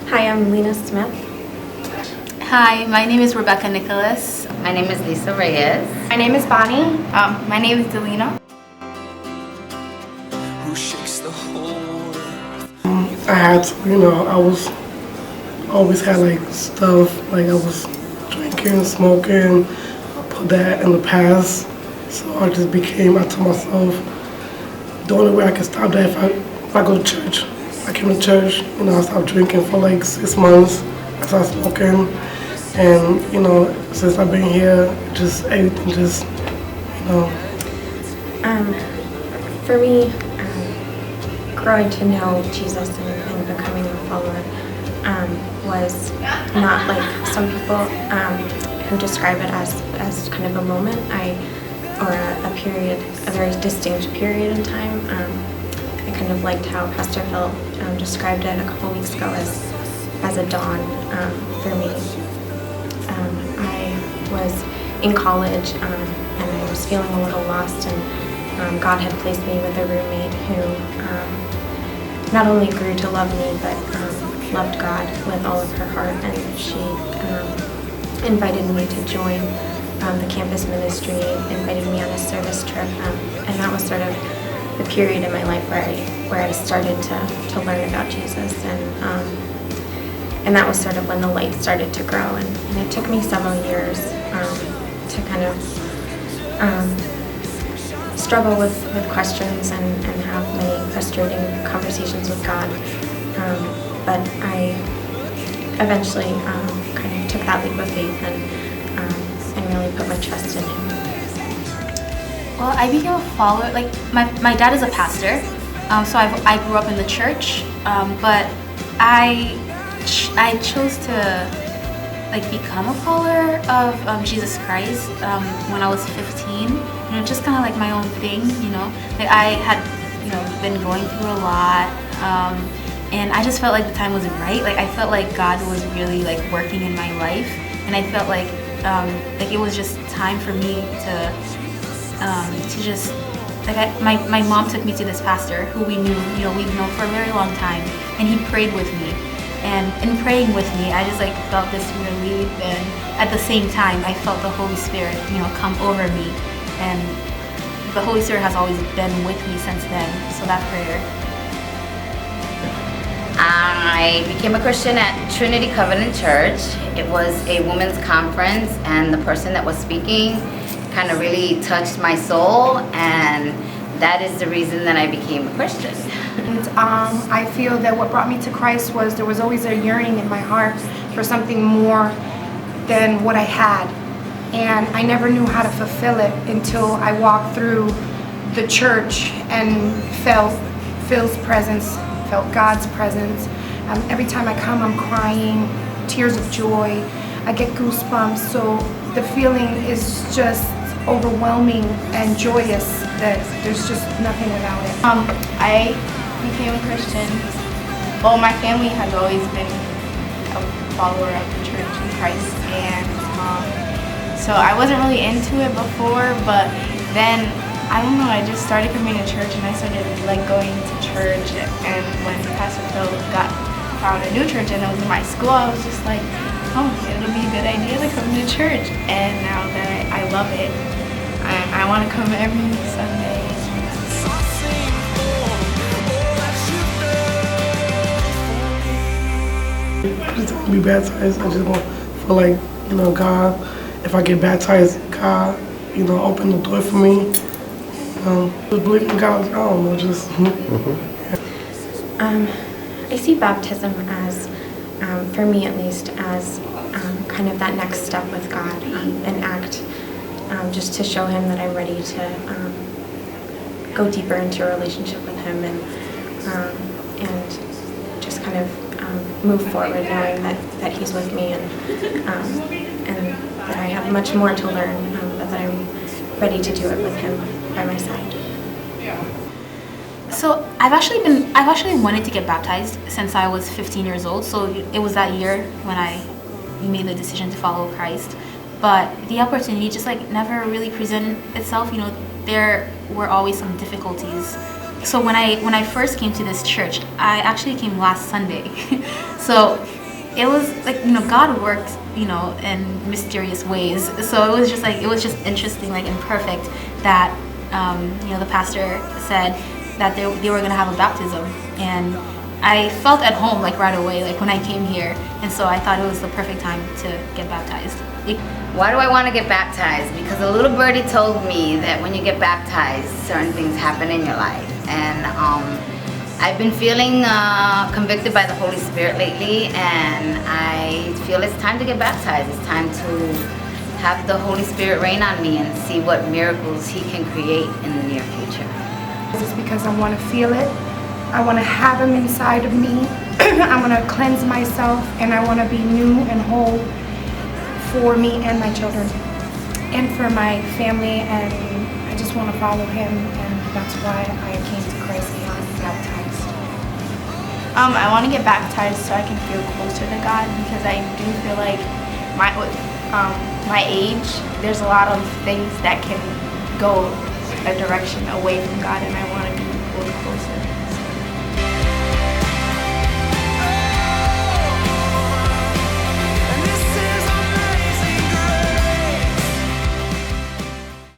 Hi, I'm Lena Smith. Hi, my name is Rebecca Nicholas. My name is Lisa Reyes. My name is Bonnie. My name is Delina. I had to, I was always had like stuff, like I was drinking, smoking, I put that in the past. So I told myself, the only way I can stop that if I go to church. I came to church, I stopped drinking for like 6 months. I started smoking, and since I've been here, just everything For me, growing to know Jesus and becoming a follower was not like some people who describe it as kind of a moment, or a period, a very distinct period in time. I kind of liked how Pastor Phil described it a couple weeks ago as a dawn for me. I was in college and I was feeling a little lost, and God had placed me with a roommate who not only grew to love me, but loved God with all of her heart, and she invited me to join the campus ministry, invited me on a service trip, and that was sort of the period in my life where I started to learn about Jesus, and that was sort of when the light started to grow, and it took me several years to kind of struggle with questions and have many frustrating conversations with God, but I eventually kind of took that leap of faith and really put my trust in Him. Well, I became a follower, like my dad is a pastor, so I grew up in the church, but I chose to become a follower of Jesus Christ when I was 15. Just kind of like my own thing, Like I had, been going through a lot, and I just felt like the time wasn't right. Like I felt like God was really working in my life, and I felt like it was just time for me to just my mom took me to this pastor who we've known for a very long time, and he prayed with me. And in praying with me, I just felt this relief, and at the same time, I felt the Holy Spirit, come over me, and the Holy Spirit has always been with me since then. So that prayer. I became a Christian at Trinity Covenant Church. It was a women's conference, and the person that was speaking kind of really touched my soul, and that is the reason that I became a Christian. And I feel that what brought me to Christ was there was always a yearning in my heart for something more than what I had. And I never knew how to fulfill it until I walked through the church and felt Phil's presence, felt God's presence. Every time I come, I'm crying, tears of joy. I get goosebumps. So the feeling is just overwhelming and joyous that there's just nothing without it. I became a Christian. Well, my family has always been a follower of the church in Christ, and so I wasn't really into it before, but then I don't know, I just started coming to church, and I started going to church, and when Pastor Phil found a new church and it was in my school, I was just like, oh, it'll be a good idea to come to church. And now that I love it, I want to come every Sunday. I just want to be baptized. I just want to feel like, God, if I get baptized, God, open the door for me. Just believe in God. I don't know, just. I see baptism as, for me at least, as kind of that next step with God, an act just to show Him that I'm ready to go deeper into a relationship with Him, and just kind of move forward knowing that He's with me, and that I have much more to learn, but that I'm ready to do it with Him by my side. So I've actually wanted to get baptized since I was 15 years old. So it was that year when I made the decision to follow Christ. But the opportunity just never really presented itself. There were always some difficulties so when I first came to this church, I actually came last Sunday. So it was like, God works, in mysterious ways. So it was just interesting, like, and perfect that, the pastor said that they were going to have a baptism. And I felt at home, like, right away, like, when I came here. And so I thought it was the perfect time to get baptized. Why do I want to get baptized? Because a little birdie told me that when you get baptized, certain things happen in your life. And I've been feeling convicted by the Holy Spirit lately, and I feel it's time to get baptized. It's time to have the Holy Spirit reign on me and see what miracles He can create in the near future. It's because I want to feel it. I want to have Him inside of me. I want to cleanse myself, and I want to be new and whole for me and my children and for my family, and I just want to follow Him, and that's why I came to Christ and got baptized. I want to get baptized so I can feel closer to God, because I do feel like my age, there's a lot of things that can go a direction away from God, and I